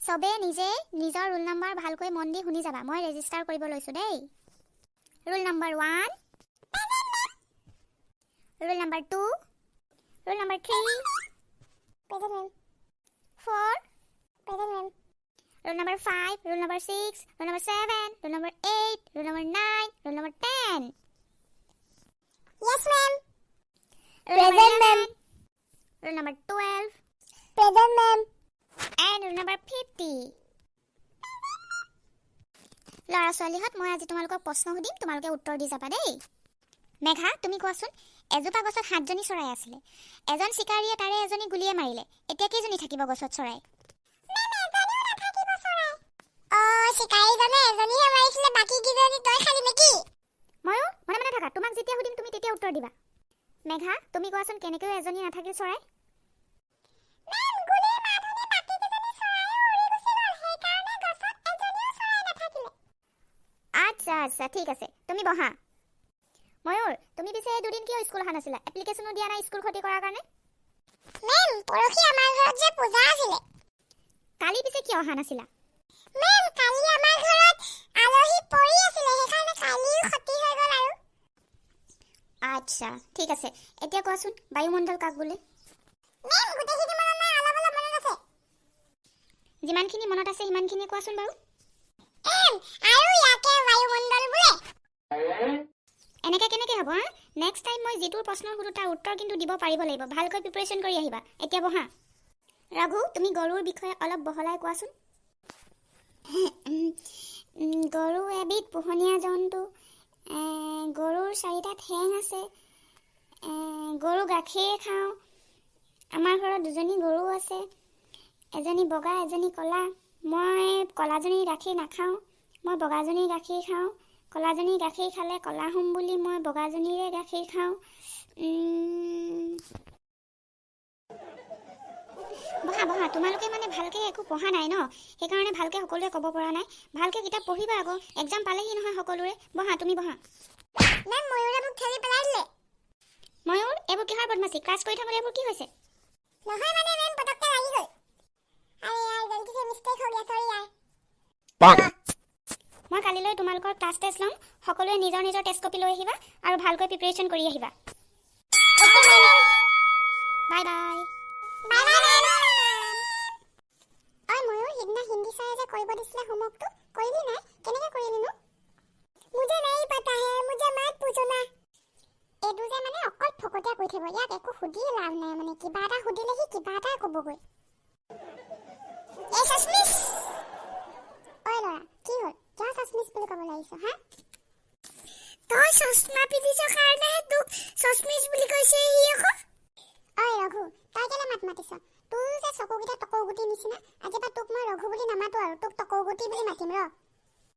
সবে নিজে নিজৰ ৰোল নাম্বাৰ ভালকৈ মন দি শুনি যাবা মই ৰেজিষ্টাৰ কৰিব লৈছো দেই roll number 1 roll number 2 roll number 3 present ma'am 4 present ma'am roll number 5 roll number 6 roll number 7 roll number 8 roll number 9 roll number 10 Yes ma'am Present ma'am Roll number 12 Present ma'am And roll number 50 Lara ছোৱালীহত মই আজি তোমালোকক প্ৰশ্ন সুধিম তোমালোকে উত্তৰ দি যাবা দেই মেঘা তুমি কোৱাচোন এজোপা গছত 7 জনী চৰাই আছিল এজন শিকাৰীয়ে তাৰে এজনী গুলিয়ে মাৰিলে এতিয়া কেইজনী থাকিব গছত চৰাই মেম এজনীও নাথাকিব চৰাই শিকাৰীজনে এজনীহে মাৰিছিলে বাকি কিজনী তই খালি নেকি ময়ো মনে মনে থাকা তোমাক যেতিয়া সুধিম তুমি তেতিয়া উত্তৰ দিবা মেঘা তুমি কোৱাচোন কেনেকৈ এজনী নাথাকিল চৰাই মেম গুলি মাথনে বাকি কিজনী চৰাই উৰি গুছি গল সেইকাৰণে গছত এজনীও চৰাই নাথাকিলে আচ্ছা আচ্ছা ঠিক আছে তুমি বহা ময়ূৰ তুমি পিছে দুদিন কিয় স্কুল অহা নাছিলা এপ্লিকেশনো দিয়া নাই স্কুল ক্ষতি কৰাৰ কাৰণে মেম পৰখি আমাৰ ঘৰত যে পূজা আছিল কালি পিছে কিয় অহা নাছিলা মেম কালি আমাৰ ঘৰত আলহী পৰি আছিল সেইকাৰণে কালিও ক্ষতি হৈ গল আৰু আচ্ছা ঠিক আছে এতিয়া কোৱাচোন বায়ুমণ্ডল কাক বোলে মেম গুটেখিনি মনত নাই অলপ অলপ মনত আছে যিমানখিনি মনত আছে সিমানখিনি কোৱাচোন বাৰু এম আৰু ইয়াকে বায়ুমণ্ডল বোলে এনেকে কেনেকে হ'ব নেক্সট টাইম মই যেটোৰ প্ৰশ্ন সুধো তাৰ উত্তৰ কিন্তু দিব পাৰিব লাগিব ভালকৈ প্ৰিপাৰেচন কৰি আহিবা এতিয়া বহা ৰাঘু তুমি গৰুৰ বিষয়ে অলপ বহলাই কোৱাচোন গৰু এবিধ পোহনীয়া জন্তু গৰুৰ 4টা ঠেং আছে গৰু গাখীৰ খাওঁ আমাৰ ঘৰত দুজনী গৰু আছে এজনী বগা এজনী কলা মই কলাজনীৰ গাখীৰ নাখাওঁ মই বগাজনীৰ গাখীৰ খাওঁ কলাজনীৰ গাখীৰ খালে কলা হ'ম বুলি মই বগাজনীৰে গাখীৰ খাওঁ বহা বহা তোমালোকে মানে ভালকে একো পঢ়া নাই ন সেইকাৰণে ভালকে সকলোৱে ক'ব পৰা নাই ভালকে কিতাপ পঢ়িবা আকৌ এক্সাম পালেহি নহয় সকলোৰে বহা তুমি বহা মেম ময়ূৰে মোক ঠেলি পেলাই দিলে ময়ূৰ এইবোৰ কিহৰ বদমাছি ক্লাছ কৰি থাকোতে এইবোৰ কি হৈছে নহয় মানে মেম পটককে লাগি গল আৰে यार गलती से मिस्टेक हो गया सॉरी यार মই কালিলৈ তোমালোকৰ ক্লাছ টেষ্ট লম সকলোৱে নিজৰ নিজৰ টেষ্ট কপি লৈ আহিবা আৰু ভালকৈ প্ৰিপাৰেচন কৰি আহিবা okay ma'am bye bye bye bye ঐ ময়ূৰ হিদিনা হিন্দী ছাৰে যে কৰিব দিছিলে হোমৱৰ্কটো কৰিলি নাই কেনেকৈ কৰিলি নো मुझे नहीं पता है मुझे मत पूछो ना এদু যে মানে অকল ফকতিয়া কৈ থাকিব ইয়াক একো সুধি লাভ নাই মানে কিবা এটা সুধিলেহি কিবা এটা ক'বগৈ এ সস্মিস ঐ ল'ৰা কি হ'ল কিয় সস্মিস বুলি ক'ব লাগিছ হা তই চশমা পিন্ধিছ কাৰণে তোক সস্মিস বুলি কৈছে হি আকৌ ঐ ৰঘু তই কেলে মাত মাতিছ তোৰ যে চকুকেইটা টকৌগুটি নিচিনা আজিবা তোক মই ৰঘু বুলি নামাতো আৰু তোক টকৌগুটি বুলি মাতিম ৰ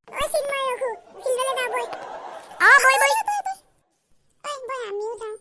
ঐ চিন্ময় ৰঘু ফিল্ডলৈ যাওঁ বৈ বৈ আমিও যাওঁ